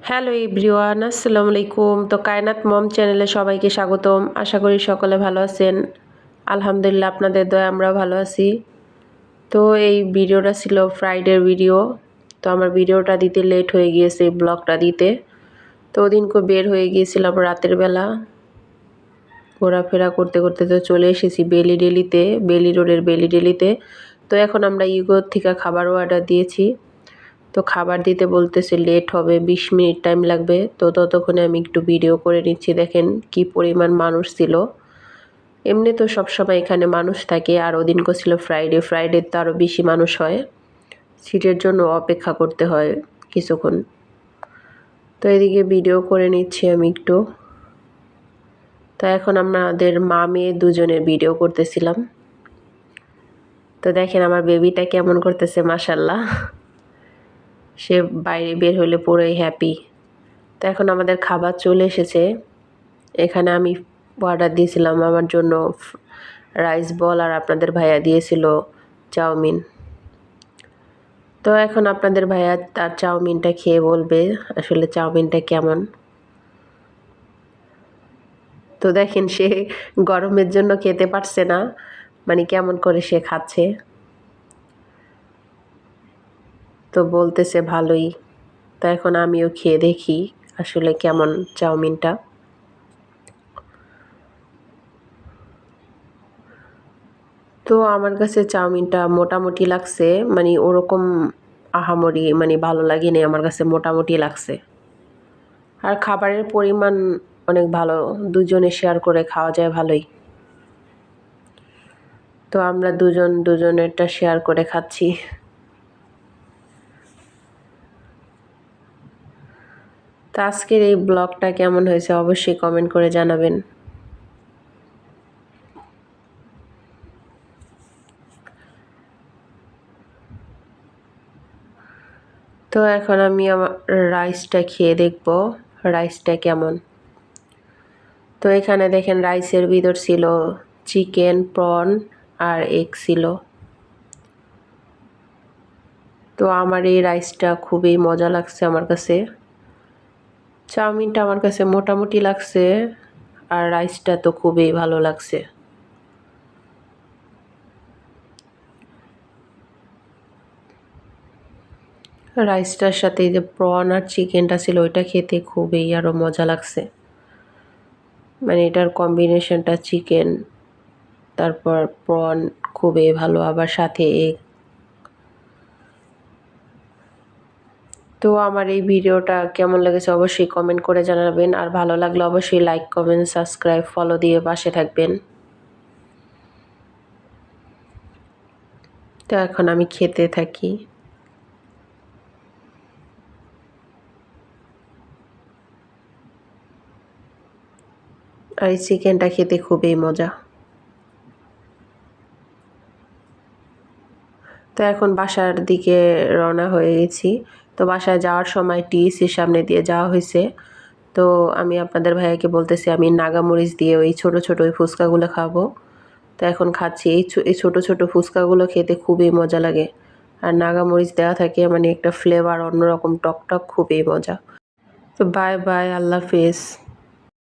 Hello everyone, আসসালামু আলাইকুম। তো কায়নাত মম চ্যানেলে সবাইকে স্বাগতম। আশা করি সকলে ভালো আছেন। আলহামদুলিল্লাহ, আপনাদের দয়ায় আমরাও ভালো আছি। তো এই ভিডিওটা ছিল ফ্রাইডের ভিডিও। তো আমার ভিডিওটা দিতে লেট হয়ে গিয়েছে, ব্লগটা দিতে। তো ওদিনকে বের হয়ে গিয়েছিলাম রাতের বেলা, ঘোরাফেরা করতে করতে তো চলে এসেছি বেলি রোডের বেলি ডেলিতে। তো এখন আমরা ইগোর থেকে খাবারও অর্ডার দিয়েছি। তো খাবার দিতে বলতেছে লেট হবে, 20 মিনিট টাইম লাগবে। তো ততক্ষণে আমি একটু ভিডিও করে নিচ্ছি। দেখেন কি পরিমাণ মানুষ ছিল। এমনি তো সবসময় এখানে মানুষ থাকে, আর ওদিনকে ছিল ফ্রাইডে তো আরও বেশি মানুষ হয়। সিটের জন্য অপেক্ষা করতে হয় কিছুক্ষণ। তো এদিকে ভিডিও করে নিচ্ছি আমি একটু। তো এখন আমাদের মা মেয়ে দুজনের ভিডিও করতেছিলাম। তো দেখেন আমার বেবিটা কেমন করতেছে, মাশাল্লাহ। সে বাইরে বের হলে পুরোই হ্যাপি। তো এখন আমাদের খাবার চলে এসেছে। এখানে আমি অর্ডার দিয়েছিলাম আমার জন্য রাইস বল, আর আপনাদের ভাইয়া দিয়েছিল চাউমিন। তো এখন আপনাদের ভাইয়া তার চাউমিনটা খেয়ে বলবে আসলে চাউমিনটা কেমন। তো দেখেন সে গরমের জন্য খেতে পারছে না, মানে কেমন করে সে খাচ্ছে। তো বলতেছে ভালোই। তো এখন আমিও খেয়ে দেখি আসলে কেমন চাউমিনটা। তো আমার কাছে চাউমিনটা মোটামুটি লাগছে, মানে ওরকম আহামরি মানে ভালো লাগেনি, আমার কাছে মোটামুটি লাগছে। আর খাবারের পরিমাণ অনেক ভালো, দুজনে শেয়ার করে খাওয়া যায় ভালোই। তো আমরা দুজনেরটা শেয়ার করে খাচ্ছি। তো আজকের এই ব্লগটা কেমন হয়েছে অবশ্যই কমেন্ট করে জানাবেন। তো এখন আমি আমার রাইসটা খেয়ে দেখব রাইসটা কেমন। তো এখানে দেখেন রাইসের ভিতর ছিল চিকেন, প্রন আর এগ ছিল। তো আমার এই রাইসটা খুবই মজা লাগছে আমার কাছে। চাউমিনটা আমার কাছে মোটামুটি লাগছে, আর রাইসটা তো খুবই ভালো লাগছে। রাইসটার সাথে যে প্রন আর চিকেনটা ছিল ওইটা খেতে খুবই আরও মজা লাগছে। মানে এটার কম্বিনেশনটা চিকেন তারপর প্রন খুবই ভালো, আবার সাথে এগ। তো আমার এই ভিডিওটা কেমন লেগেছে অবশ্যই কমেন্ট করে জানাবেন, আর ভালো লাগলে অবশ্যই লাইক, কমেন্ট, সাবস্ক্রাইব, ফলো দিয়ে পাশে থাকবেন। তো এখন আমি খেতে থাকি। আর এই চিকেনটা খেতে খুবই মজা। তো এখন বাসার দিকে রওনা হয়ে গেছি। তো বাসায় যাওয়ার সময় টিএসসির সামনে দিয়ে যাওয়া হয়েছে। তো আমি আপনাদের ভাইয়াকে বলতেছি আমি নাগামরিচ দিয়ে ওই ছোটো ছোটো ওই ফুচকাগুলো খাবো। তো এখন খাচ্ছি। এই ছোটো ছোটো ফুচকাগুলো খেতে খুবই মজা লাগে, আর নাগামরিচ দেওয়া থাকে, মানে একটা ফ্লেভার অন্যরকম, টক টক, খুবই মজা। তো বাই বাই, আল্লাহ হাফেজ।